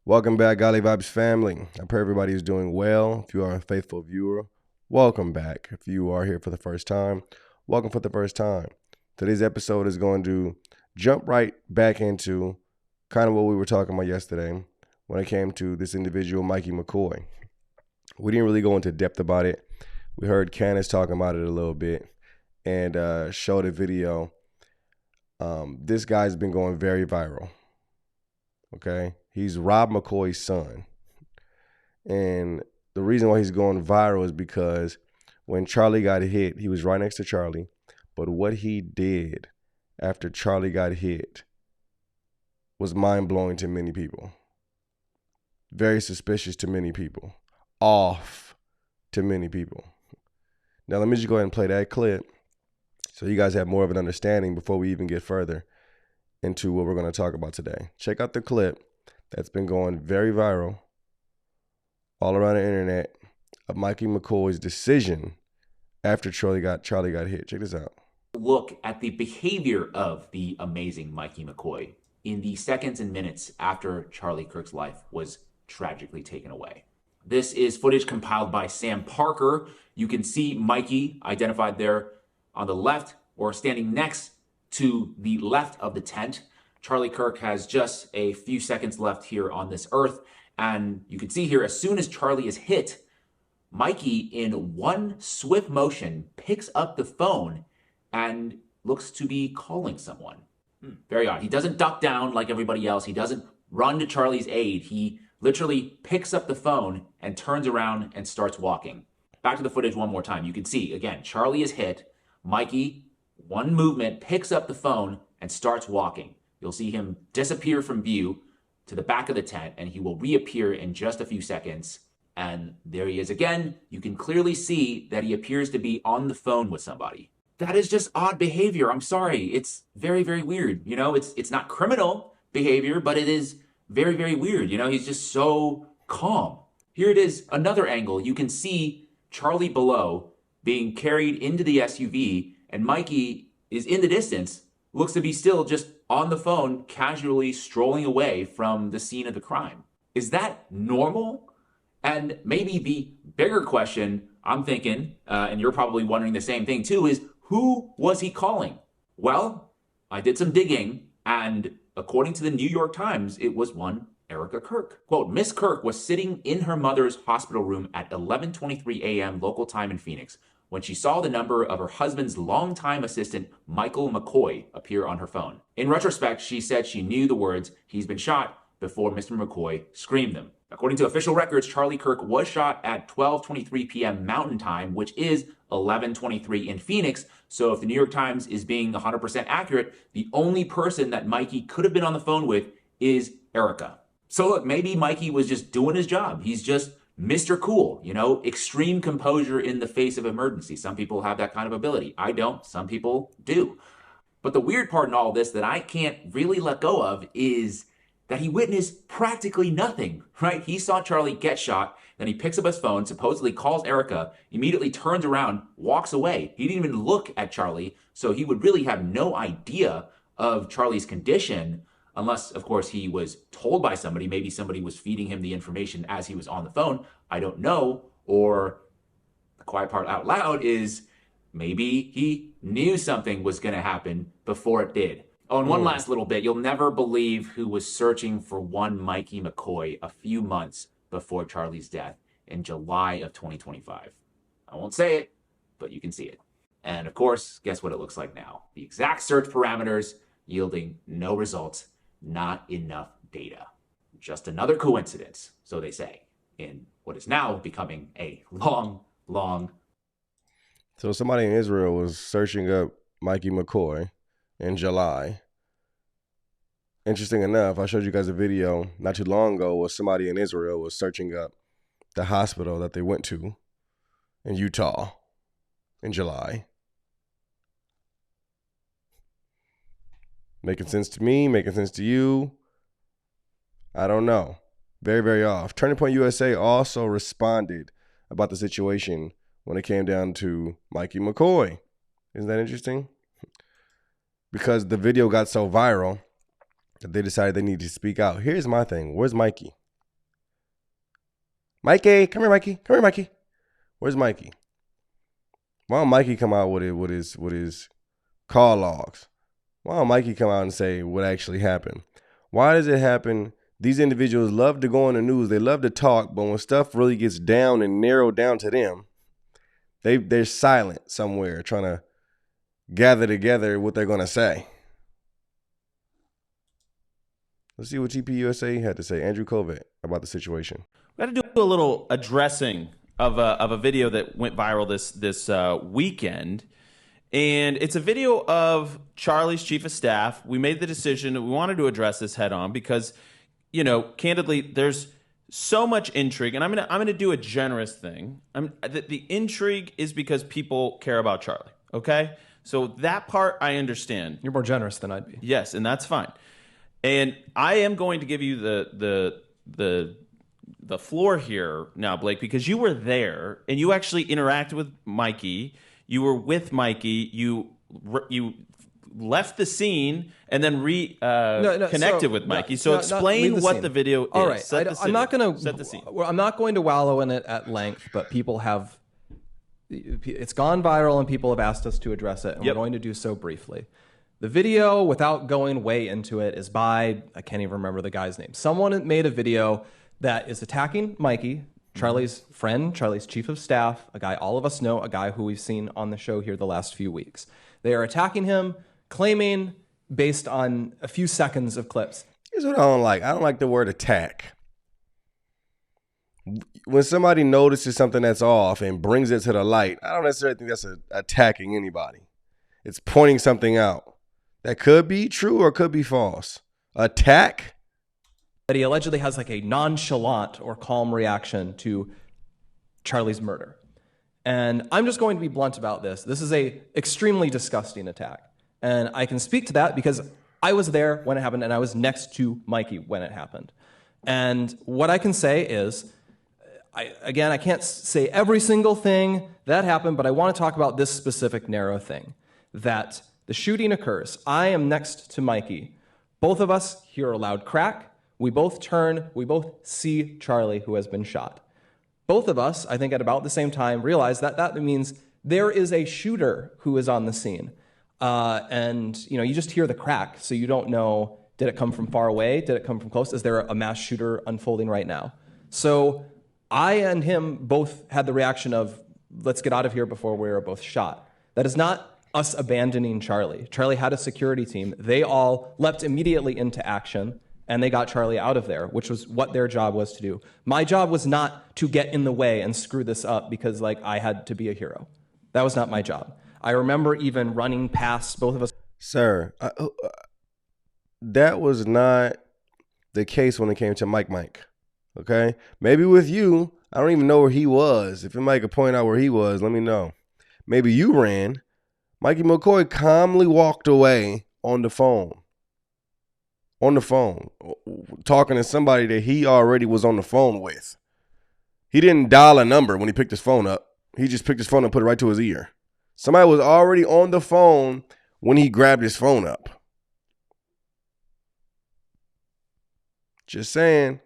Welcome back, Golly Vibes family. I pray everybody is doing well. If you are a faithful viewer, welcome back. If you are here for the first time, welcome for the first time. Today's episode is going to jump right back into kind of what we were talking about yesterday when it came to this individual, Mikey McCoy. We didn't really go into depth about it. We heard Candace talking about it a little bit and showed a video. This guy's been going very viral. Okay? He's Rob McCoy's son. And the reason why he's going viral is because when Charlie got hit, he was right next to Charlie. But what he did after Charlie got hit was mind-blowing to many people. Very suspicious to many people. Off to many people. Now, let me just go ahead and play that clip so you guys have more of an understanding before we even get further into what we're going to talk about today. Check out the clip that's been going very viral all around the internet of Mikey McCoy's decision after Charlie got hit. Check this out. Look at the behavior of the amazing Mikey McCoy in the seconds and minutes after Charlie Kirks' life was tragically taken away. This is footage compiled by Sam Parker. You can see Mikey identified there on the left or standing next to the left of the tent. Charlie Kirk has just a few seconds left here on this earth. And you can see here, as soon as Charlie is hit, Mikey, in one swift motion, picks up the phone and looks to be calling someone. Very odd. He doesn't duck down like everybody else. He doesn't run to Charlie's aid. He literally picks up the phone and turns around and starts walking. Back to the footage one more time. You can see, again, Charlie is hit. Mikey, one movement, picks up the phone and starts walking. You'll see him disappear from view to the back of the tent, and he will reappear in just a few seconds. And there he is again. You can clearly see that he appears to be on the phone with somebody. That is just odd behavior. I'm sorry. It's very, very weird. You know, it's not criminal behavior, but it is very, very weird. You know, he's just so calm. Here it is, another angle. You can see Charlie below being carried into the SUV, and Mikey is in the distance, looks to be still just on the phone, casually strolling away from the scene of the crime. Is that normal? And maybe the bigger question I'm thinking, and you're probably wondering the same thing too, is who was he calling? Well, I did some digging, and according to the New York Times, it was one Erica Kirk. Quote, Miss Kirk was sitting in her mother's hospital room at 11:23 a.m. local time in Phoenix when she saw the number of her husband's longtime assistant, Michael McCoy, appear on her phone. In retrospect, she said she knew the words, "He's been shot," before Mr. McCoy screamed them. According to official records, Charlie Kirk was shot at 12:23 p.m. Mountain Time, which is 11:23 in Phoenix. So if the New York Times is being 100% accurate, the only person that Mikey could have been on the phone with is Erica. So look, maybe Mikey was just doing his job. He's just Mr. Cool, you know, extreme composure in the face of emergency. Some people have that kind of ability. I don't. Some people do. But the weird part in all this that I can't really let go of is that he witnessed practically nothing, right? He saw Charlie get shot, then he picks up his phone, supposedly calls Erica, immediately turns around, walks away. He didn't even look at Charlie, so he would really have no idea of Charlie's condition unless, of course, he was told by somebody. Maybe somebody was feeding him the information as he was on the phone. I don't know. Or the quiet part out loud is maybe he knew something was going to happen before it did. Oh, and one last little bit. You'll never believe who was searching for one Mikey McCoy a few months before Charlie's death in July of 2025. I won't say it, but you can see it. And of course, guess what it looks like now? The exact search parameters yielding no results, not enough data. Just another coincidence, so they say, in what is now becoming a long. So somebody in Israel was searching up Mikey McCoy in July. Interesting enough, I showed you guys a video not too long ago where somebody in Israel was searching up the hospital that they went to in Utah in July. Making sense to me, making sense to you. I don't know. Very, very off. Turning Point USA also responded about the situation when it came down to Mikey McCoy. Isn't that interesting? Because the video got so viral that they decided they need to speak out. Here's my thing. Where's Mikey? Mikey, come here, Mikey. Come here, Mikey. Where's Mikey? Why don't Mikey come out with his call logs? Why don't Mikey come out and say what actually happened? Why does it happen? These individuals love to go on the news. They love to talk, but when stuff really gets down and narrowed down to them, they're silent somewhere trying to gather together what they're going to say. Let's see what TPUSA had to say. Andrew Kovac about the situation. We got to do a little addressing of a video that went viral this weekend. And it's a video of Charlie's chief of staff. We made the decision that we wanted to address this head on because, you know, candidly, there's so much intrigue. And I'm gonna do a generous thing. The intrigue is because people care about Charlie. Okay, so that part I understand. You're more generous than I'd be. Yes, and that's fine. And I am going to give you the floor here now, Blake, because you were there and you actually interacted with Mikey. You were with Mikey. You left the scene and then connected with Mikey. So explain what the video is. All right, I'm not going to set the scene. I'm not going to wallow in it at length, but people have. It's gone viral and people have asked us to address it, and we're going to do so briefly. The video, without going way into it, is by, I can't even remember the guy's name. Someone made a video that is attacking Mikey, Charlie's friend, Charlie's chief of staff, a guy all of us know, a guy who we've seen on the show here the last few weeks. They are attacking him, claiming, based on a few seconds of clips. Here's what I don't like. I don't like the word attack. When somebody notices something that's off and brings it to the light, I don't necessarily think that's attacking anybody. It's pointing something out. That could be true or could be false. Attack? That he allegedly has like a nonchalant or calm reaction to Charlie's murder. And I'm just going to be blunt about this. This is a extremely disgusting attack. And I can speak to that because I was there when it happened and I was next to Mikey when it happened. And what I can say is, I can't say every single thing that happened, but I want to talk about this specific narrow thing. That the shooting occurs. I am next to Mikey. Both of us hear a loud crack. We both turn. We both see Charlie, who has been shot. Both of us, I think at about the same time, realize that that means there is a shooter who is on the scene. And you just hear the crack, so you don't know, did it come from far away? Did it come from close? Is there a mass shooter unfolding right now? So I and him both had the reaction of, let's get out of here before we're both shot. That is not us abandoning Charlie. Charlie had a security team. They all leapt immediately into action, and they got Charlie out of there, which was what their job was to do. My job was not to get in the way and screw this up because I had to be a hero. That was not my job. I remember even running past both of us. Sir, that was not the case when it came to Mike. Okay? Maybe with you, I don't even know where he was. If anybody could point out where he was, let me know. Maybe you ran. Mikey McCoy calmly walked away on the phone, talking to somebody that he already was on the phone with. He didn't dial a number when he picked his phone up. He just picked his phone and put it right to his ear. Somebody was already on the phone when he grabbed his phone up. Just saying.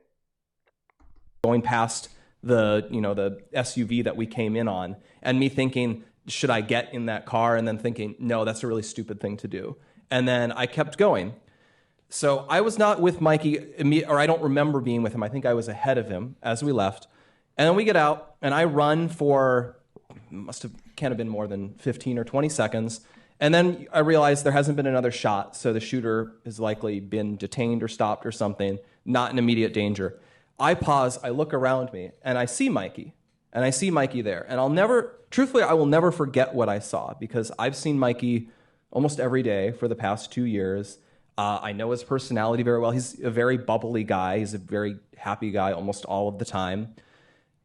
Going past the SUV that we came in on, and me thinking, should I get in that car? And then thinking, no, that's a really stupid thing to do. And then I kept going. So I was not with Mikey, or I don't remember being with him. I think I was ahead of him as we left. And then we get out, and I run for, can't have been more than 15 or 20 seconds. And then I realized there hasn't been another shot, so the shooter has likely been detained or stopped or something, not in immediate danger. I pause, I look around me, and I see Mikey. And I see Mikey there. And truthfully, I will never forget what I saw, because I've seen Mikey almost every day for the past 2 years. I know his personality very well. He's a very bubbly guy. He's a very happy guy almost all of the time.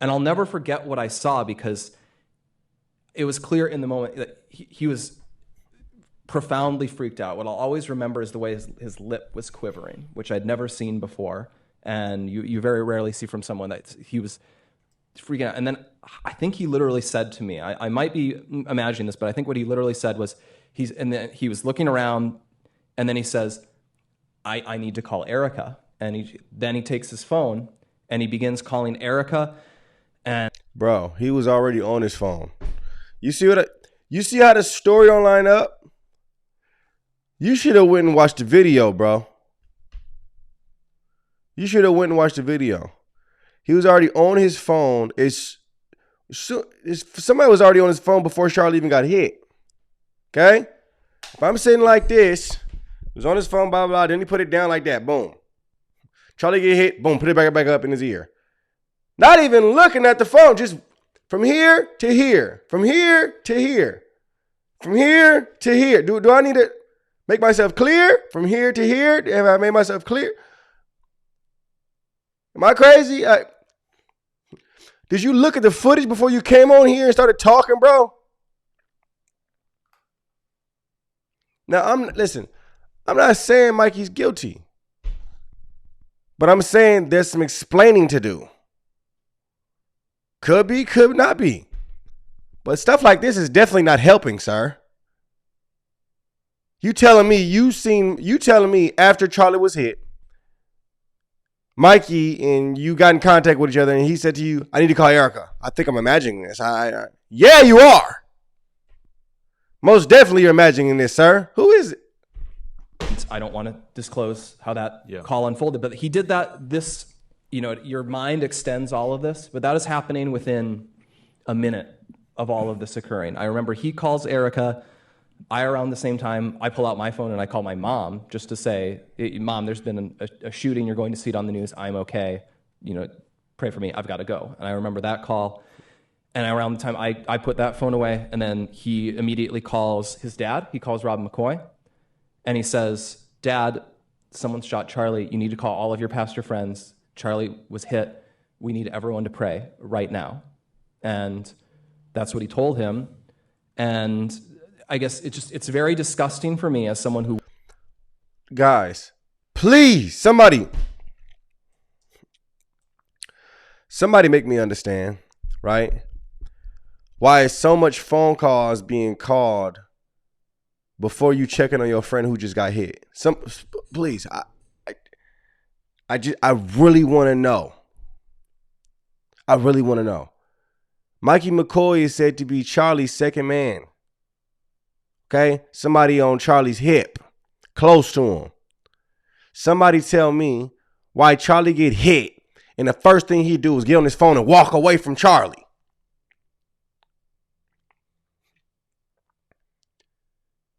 And I'll never forget what I saw, because it was clear in the moment that he was profoundly freaked out. What I'll always remember is the way his lip was quivering, which I'd never seen before. And you very rarely see from someone that he was freaking out. And then I think he literally said to me, I might be imagining this, but I think what he literally said was, he was looking around, and then he says, I need to call Erica. And then he takes his phone and he begins calling Erica. And Bro, he was already on his phone. You see how the story don't line up? You should have went and watched the video, bro. You should have went and watched the video. He was already on his phone. Somebody was already on his phone before Charlie even got hit. Okay? If I'm sitting like this, he was on his phone, blah, blah, blah, then he put it down like that. Boom. Charlie get hit. Boom. Put it back up in his ear. Not even looking at the phone. Just from here to here. From here to here. From here to here. Do I need to make myself clear? From here to here? Have I made myself clear? Am I crazy? Did you look at the footage before you came on here and started talking, bro? Now, I'm not saying Mikey's guilty. But I'm saying there's some explaining to do. Could be, could not be. But stuff like this is definitely not helping, sir. You telling me after Charlie was hit, Mikey and you got in contact with each other and he said to you, I need to call Erica. I think I'm imagining this. Yeah, you are. Most definitely you're imagining this, sir. Who is it? I don't want to disclose how that call unfolded, but he did that. Your mind extends all of this, but that is happening within a minute of all of this occurring. I remember he calls Erica. Around the same time, I pull out my phone and I call my mom just to say, Mom, there's been a shooting. You're going to see it on the news. I'm okay. Pray for me. I've got to go. And I remember that call. And around the time I put that phone away, and then he immediately calls his dad. He calls Rob McCoy. And he says, Dad, someone shot Charlie. You need to call all of your pastor friends. Charlie was hit. We need everyone to pray right now. And that's what he told him. And I guess it's very disgusting for me as someone who... Guys, please, somebody make me understand, right? Why is so much phone calls being called before you checking on your friend who just got hit? Please, I really want to know. I really want to know. Mikey McCoy is said to be Charlie's second man. Okay? Somebody on Charlie's hip, close to him. Somebody tell me why Charlie get hit and the first thing he do is get on his phone and walk away from Charlie.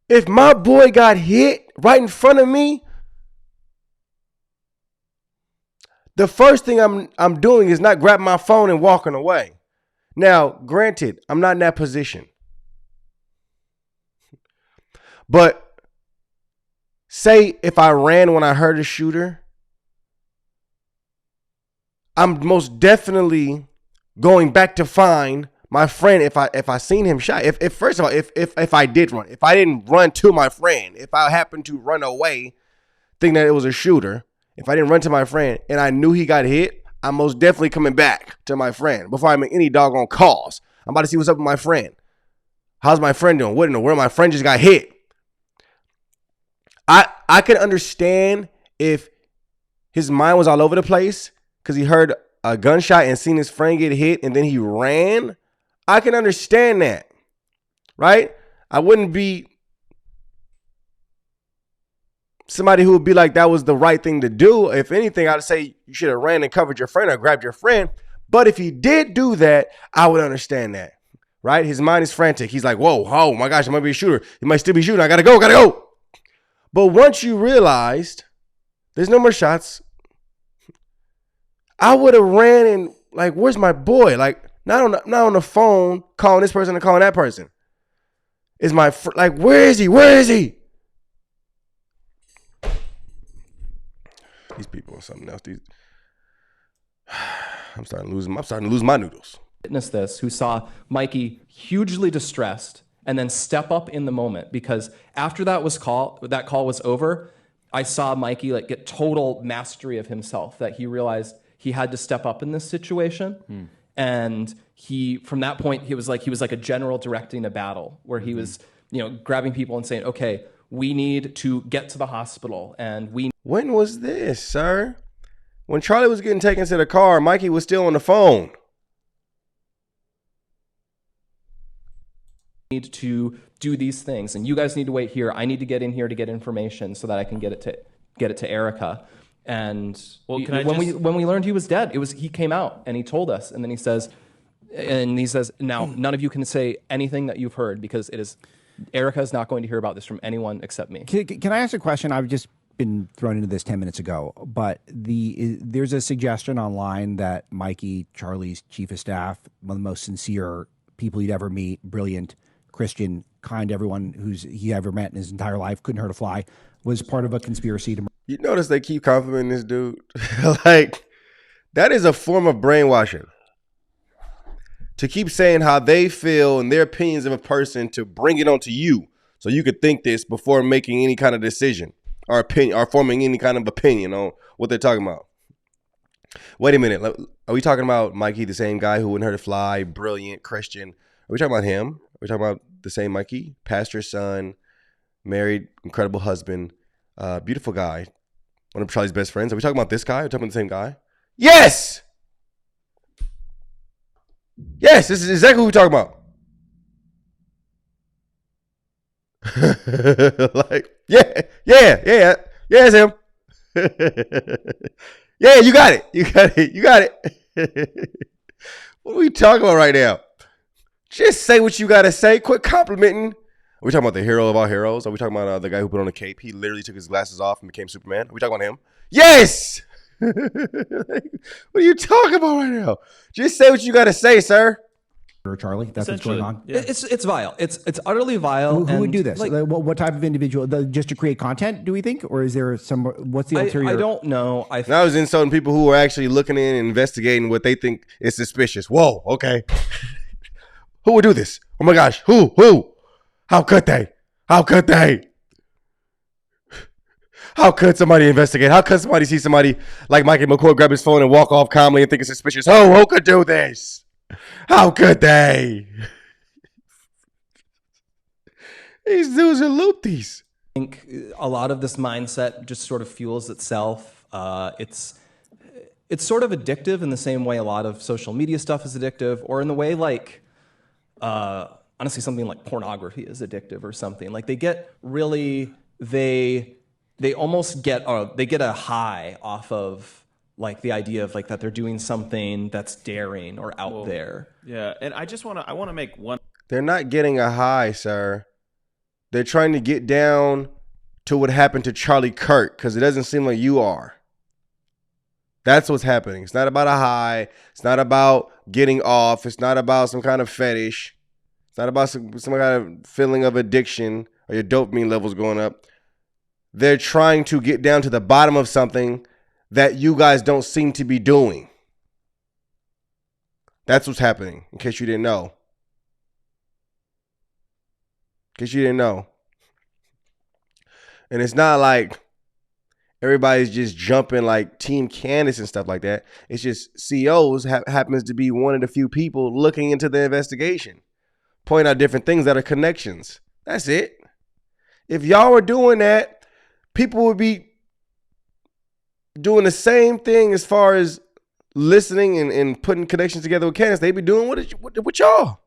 If my boy got hit right in front of me, the first thing I'm doing is not grabbing my phone and walking away. Now, granted, I'm not in that position. But say if I ran when I heard a shooter, I'm most definitely going back to find my friend if I seen him shot. If first of all, if I did run, if I didn't run to my friend, if I happened to run away thinking that it was a shooter, if I didn't run to my friend and I knew he got hit, I'm most definitely coming back to my friend before I make any doggone calls. I'm about to see what's up with my friend. How's my friend doing? What in the world? My friend just got hit. I can understand if his mind was all over the place because he heard a gunshot and seen his friend get hit and then he ran. I can understand that, right? I wouldn't be somebody who would be like, that was the right thing to do. If anything, I'd say you should have ran and covered your friend or grabbed your friend. But if he did do that, I would understand that, right? His mind is frantic. He's like, whoa, oh my gosh, I might be a shooter. He might still be shooting. I gotta go. But once you realized there's no more shots, I would have ran and like, where's my boy? Like, not on the phone calling this person and calling that person. Is my like, where is he? Where is he? These people are something else. I'm starting to lose my noodles. Witness this, who saw Mikey hugely distressed and then step up in the moment, because after that call was over, I saw Mikey like get total mastery of himself, that he realized he had to step up in this situation. And from that point, he was like a general directing a battle where he was, grabbing people and saying, okay, we need to get to the hospital. And when was this, sir? When Charlie was getting taken to the car, Mikey was still on the phone. need to do these things, and you guys need to wait here. I need to get in here to get information so that I can get it to Erica. And when we learned he was dead, he came out and he told us, and then he says, now none of you can say anything that you've heard because Erica is not going to hear about this from anyone except me. Can I ask a question? I've just been thrown into this 10 minutes ago, but there's a suggestion online that Mikey, Charlie's chief of staff, one of the most sincere people you'd ever meet, brilliant, Christian, kind, everyone he ever met in his entire life, couldn't hurt a fly, was part of a conspiracy to... You notice they keep complimenting this dude? Like, that is a form of brainwashing. To keep saying how they feel and their opinions of a person, to bring it onto you so you could think this before making any kind of decision or opinion or forming any kind of opinion on what they're talking about. Wait a minute. Are we talking about Mikey, the same guy who wouldn't hurt a fly, brilliant, Christian? Are we talking about him? Are we talking about the same Mikey? Pastor's son, married, incredible husband, beautiful guy, one of Charlie's best friends. Are we talking about this guy? Are we talking about the same guy? Yes! Yes, this is exactly what we're talking about. Like, yeah, it's him. Yeah, you got it. What are we talking about right now? Just say what you gotta say. Quit complimenting. Are we talking about the hero of all heroes? Are we talking about the guy who put on a cape? He literally took his glasses off and became Superman. Are we talking about him? Yes! What are you talking about right now? Just say what you got to say, sir. Or Charlie, that's what's going on. Yeah. It's vile. It's utterly vile. Who would do this? Like, what type of individual? Just to create content, do we think, or is there some? What's the ulterior? I don't know. I was insulting people who are actually looking in and investigating what they think is suspicious. Whoa, okay. Who would do this? Oh my gosh, who? How could they? How could somebody investigate? How could somebody see somebody like Mikey McCoy grab his phone and walk off calmly and think it's suspicious? Who could do this? How could they? These dudes are loopties. I think a lot of this mindset just sort of fuels itself. It's sort of addictive in the same way a lot of social media stuff is addictive, or in the way like honestly something like pornography is addictive or something. Like they get really they almost get a high off of like the idea of like that they're doing something that's daring or out there. Yeah, and I want to make one. They're not getting a high, sir. They're trying to get down to what happened to Charlie Kirk because it doesn't seem like you are. That's what's happening. It's not about a high. It's not about getting off. It's not about some kind of fetish. It's not about some kind of feeling of addiction or your dopamine levels going up. They're trying to get down to the bottom of something that you guys don't seem to be doing. That's what's happening, in case you didn't know. And it's not like everybody's just jumping like Team Candace and stuff like that. It's just COs happens to be one of the few people looking into the investigation, point out different things that are connections. That's it. If y'all were doing that, people would be doing the same thing as far as listening and putting connections together with Candace. They'd be doing with y'all.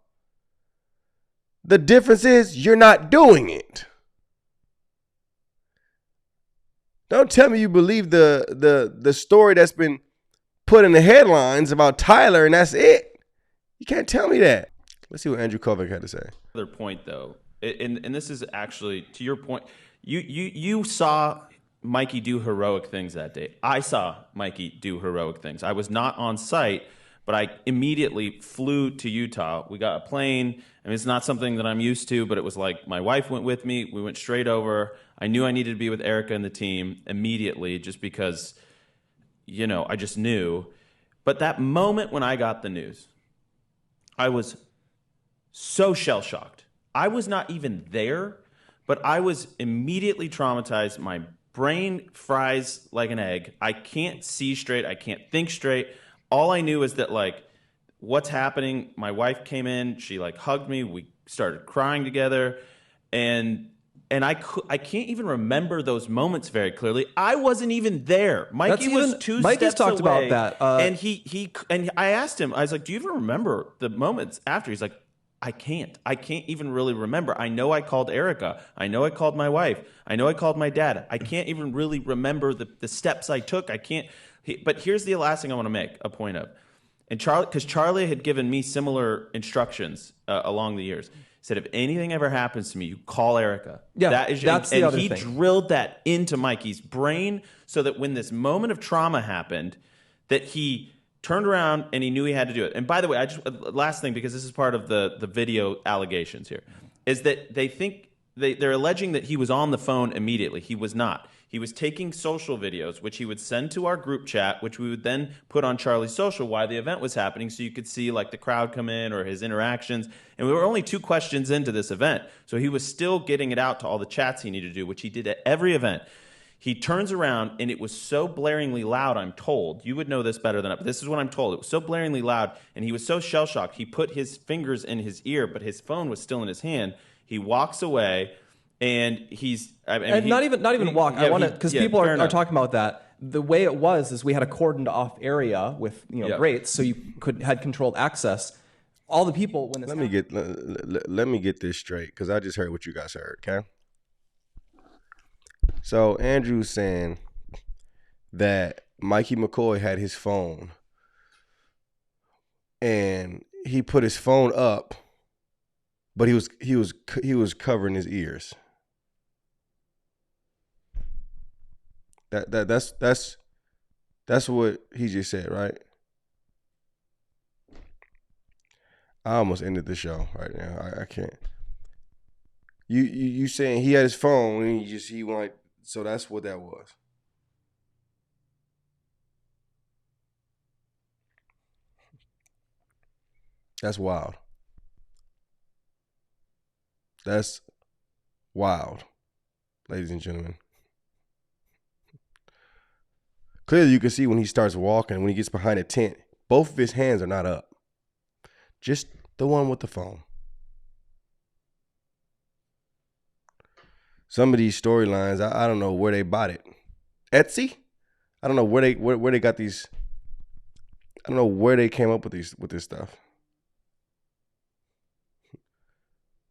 The difference is you're not doing it. Don't tell me you believe the story that's been put in the headlines about Tyler and that's it. You can't tell me that. Let's see what Andrew Kovac had to say. Other point though, and this is actually to your point. You saw Mikey do heroic things that day. I saw Mikey do heroic things. I was not on site, but I immediately flew to Utah. We got a plane. I mean, it's not something that I'm used to, but it was like my wife went with me. We went straight over. I knew I needed to be with Erica and the team immediately just because, I just knew. But that moment when I got the news, I was so shell-shocked. I was not even there, but I was immediately traumatized. My brain fries like an egg. I can't see straight. I can't think straight. All I knew is that, like, what's happening? My wife came in. She, like, hugged me. We started crying together. And I can't even remember those moments very clearly. I wasn't even there. Mikey was two steps talked away. About that. And I asked him, I was like, do you even remember the moments after? He's like, I can't even really remember. I know I called Erica. I know I called my wife. I know I called my dad. I can't even really remember the steps I took. I can't. But here's the last thing I want to make a point of. And because Charlie had given me similar instructions along the years. Said, if anything ever happens to me, you call Erica. Yeah, that's the other thing. And he drilled that into Mikey's brain so that when this moment of trauma happened, that he turned around and he knew he had to do it. And by the way, last thing, because this is part of the video allegations here, is that they think they're alleging that he was on the phone immediately. He was not. He was taking social videos, which he would send to our group chat, which we would then put on Charlie's social while the event was happening, so you could see like the crowd come in or his interactions. And we were only 2 questions into this event, so he was still getting it out to all the chats he needed to do, which he did at every event. He turns around, and it was so blaringly loud, I'm told. You would know this better than I, but this is what I'm told. It was so blaringly loud, and he was so shell-shocked. He put his fingers in his ear, but his phone was still in his hand. He walks away. And not even walk. I want to, because people are talking about that. The way it was is we had a cordoned off area with grates, so you had controlled access. All the people when this let me get this straight, because I just heard what you guys heard. Okay, so Andrew's saying that Mikey McCoy had his phone, and he put his phone up, but he was covering his ears. That's what he just said, right? I almost ended the show right now. I can't. You saying he had his phone and he wanted, so that's what that was. That's wild. That's wild, ladies and gentlemen. Clearly, you can see when he starts walking, when he gets behind a tent, both of his hands are not up. Just the one with the phone. Some of these storylines, I don't know where they bought it. Etsy? I don't know where they got these. I don't know where they came up with this stuff.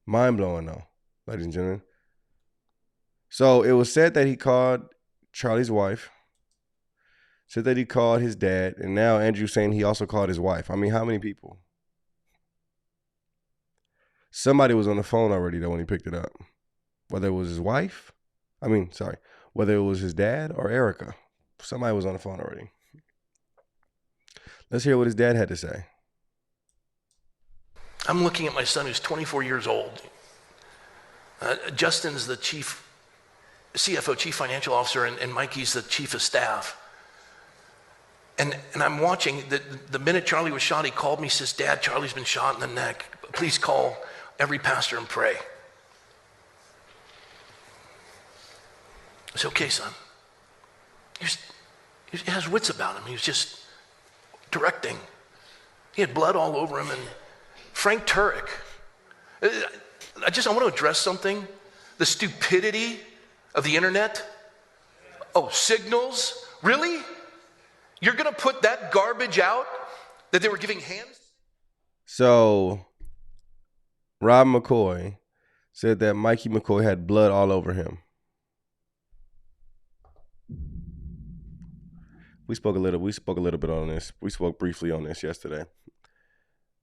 Mind blowing though, ladies and gentlemen. So it was said that he called Charlie's wife. Said that he called his dad, and now Andrew's saying he also called his wife. I mean, how many people? Somebody was on the phone already though when he picked it up. Whether it was his wife, whether it was his dad or Erica. Somebody was on the phone already. Let's hear what his dad had to say. I'm looking at my son who's 24 years old. Justin's the CFO, chief financial officer, and Mikey's the chief of staff. And I'm watching, the minute Charlie was shot, he called me, says, Dad, Charlie's been shot in the neck. Please call every pastor and pray. I said, okay, son. He has wits about him. He was just directing. He had blood all over him. And Frank Turek. I want to address something. The stupidity of the internet. Oh, signals? Really? You're going to put that garbage out that they were giving hands? So, Rob McCoy said that Mikey McCoy had blood all over him. We spoke a little bit on this. We spoke briefly on this yesterday.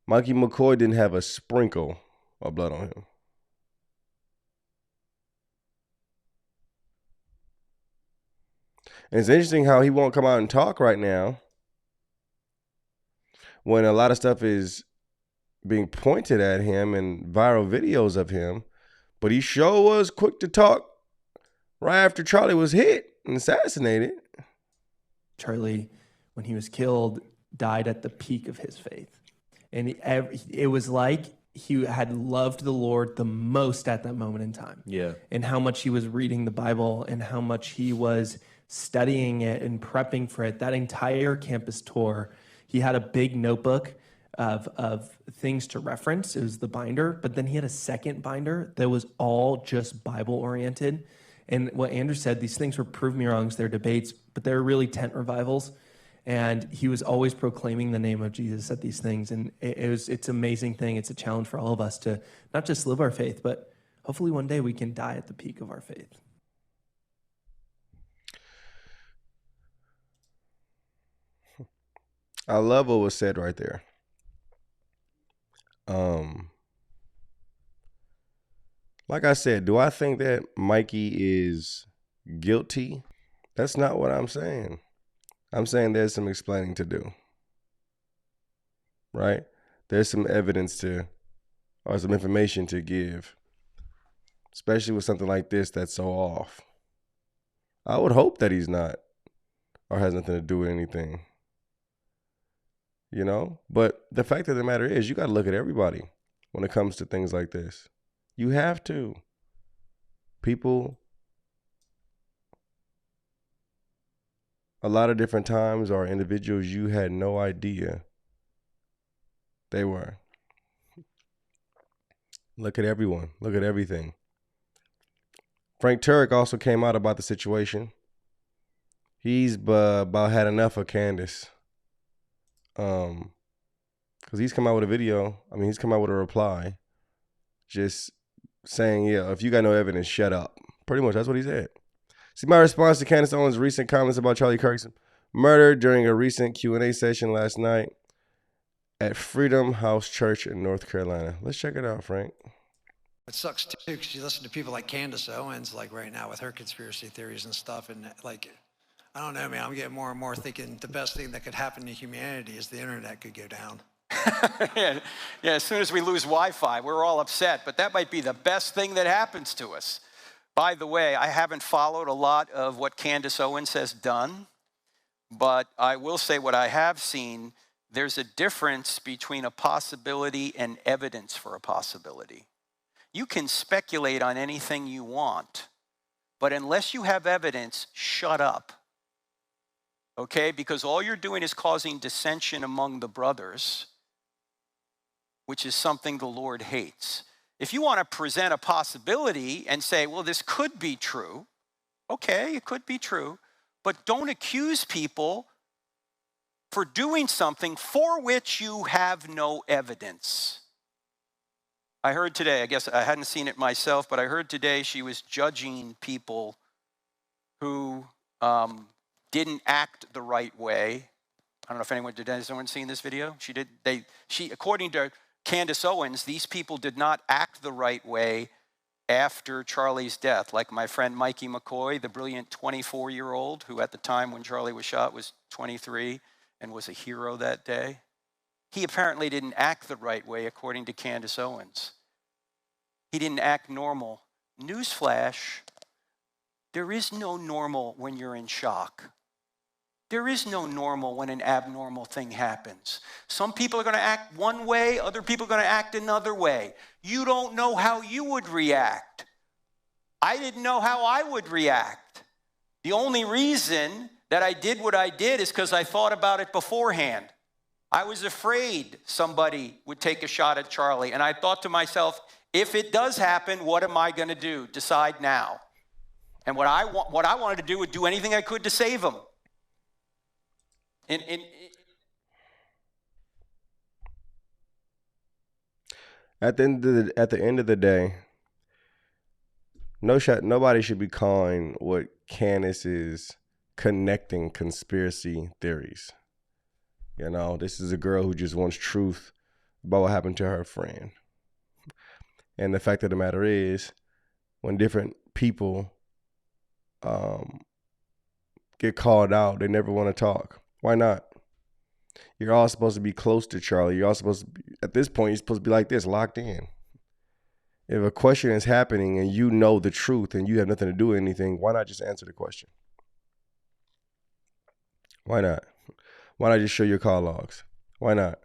Mikey McCoy didn't have a sprinkle of blood on him. And it's interesting how he won't come out and talk right now when a lot of stuff is being pointed at him and viral videos of him. But he sure was quick to talk right after Charlie was hit and assassinated. Charlie, when he was killed, died at the peak of his faith. And it was like he had loved the Lord the most at that moment in time. Yeah. And how much he was reading the Bible and how much he was studying it and prepping for it. That entire campus tour, he had a big notebook of things to reference. It was the binder, but then he had a second binder that was all just Bible oriented. And what Andrew said, these things were prove me wrongs, they're debates, but they're really tent revivals. And he was always proclaiming the name of Jesus at these things. And it's an amazing thing. It's a challenge for all of us to not just live our faith, but hopefully one day we can die at the peak of our faith. I love what was said right there. Like I said, do I think that Mikey is guilty? That's not what I'm saying. I'm saying there's some explaining to do. Right? There's some evidence or some information to give. Especially with something like this that's so off. I would hope that he's not or has nothing to do with anything. You know? But the fact of the matter is, you got to look at everybody when it comes to things like this. You have to. People, a lot of different times, are individuals you had no idea they were. Look at everyone. Look at everything. Frank Turek also came out about the situation. He's about had enough of Candace. Because he's come out with a video. I mean, he's come out with a reply. Just saying, yeah, if you got no evidence, shut up. Pretty much, that's what he said. See my response to Candace Owens' recent comments about Charlie Kirks' murder during a recent Q&A session last night at Freedom House Church in North Carolina. Let's check it out, Frank. It sucks too, because you listen to people like Candace Owens, like right now with her conspiracy theories and stuff, and like, I don't know, man, I'm getting more and more thinking the best thing that could happen to humanity is the internet could go down. Yeah, as soon as we lose Wi-Fi, we're all upset, but that might be the best thing that happens to us. By the way, I haven't followed a lot of what Candace Owens has done, but I will say what I have seen, there's a difference between a possibility and evidence for a possibility. You can speculate on anything you want, but unless you have evidence, shut up. Okay? Because all you're doing is causing dissension among the brothers, which is something the Lord hates. If you want to present a possibility and say, well, this could be true, okay, it could be true, but don't accuse people for doing something for which you have no evidence. I heard today, I guess I hadn't seen it myself, but I heard today she was judging people who didn't act the right way. I don't know if anyone seen this video? She according to Candace Owens, these people did not act the right way after Charlie's death. Like my friend Mikey McCoy, the brilliant 24-year-old who at the time when Charlie was shot was 23 and was a hero that day. He apparently didn't act the right way according to Candace Owens. He didn't act normal. Newsflash, there is no normal when you're in shock. There is no normal when an abnormal thing happens. Some people are going to act one way, other people are going to act another way. You don't know how you would react. I didn't know how I would react. The only reason that I did what I did is because I thought about it beforehand. I was afraid somebody would take a shot at Charlie, and I thought to myself, if it does happen, what am I going to do? Decide now. And what I wanted to do would do anything I could to save him. At the end of the day, nobody should be calling what Candace is connecting conspiracy theories. You know, this is a girl who just wants truth about what happened to her friend. And the fact of the matter is, when different people get called out, they never want to talk. Why not? You're all supposed to be close to Charlie. You're all supposed to be, at this point, you're supposed to be like this, locked in. If a question is happening and you know the truth and you have nothing to do with anything, why not just answer the question? Why not? Why not just show your call logs? Why not?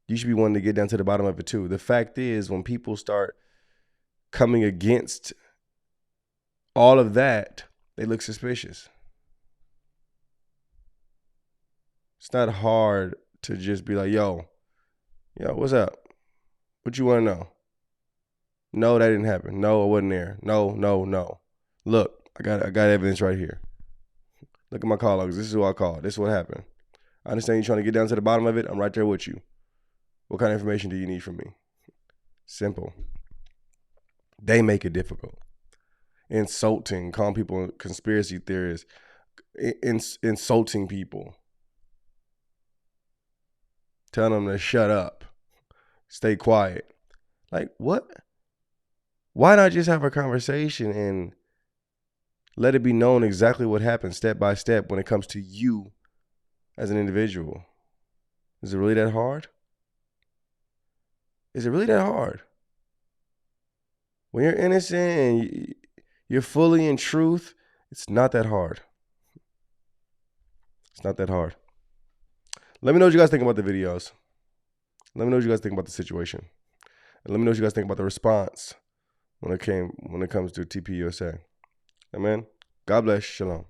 You should be wanting to get down to the bottom of it too. The fact is, when people start coming against all of that, they look suspicious. It's not hard to just be like, yo, what's up? What you want to know? No, that didn't happen. No, I wasn't there. No. Look, I got evidence right here. Look at my call logs. This is who I called. This is what happened. I understand you're trying to get down to the bottom of it. I'm right there with you. What kind of information do you need from me? Simple. They make it difficult. Insulting, calling people conspiracy theorists, insulting people. Telling them to shut up. Stay quiet. Like, what? Why not just have a conversation and let it be known exactly what happened step by step when it comes to you as an individual? Is it really that hard? Is it really that hard? When you're innocent and you're fully in truth, it's not that hard. It's not that hard. Let me know what you guys think about the videos. Let me know what you guys think about the situation. And let me know what you guys think about the response when it comes to TPUSA. Amen. God bless. Shalom.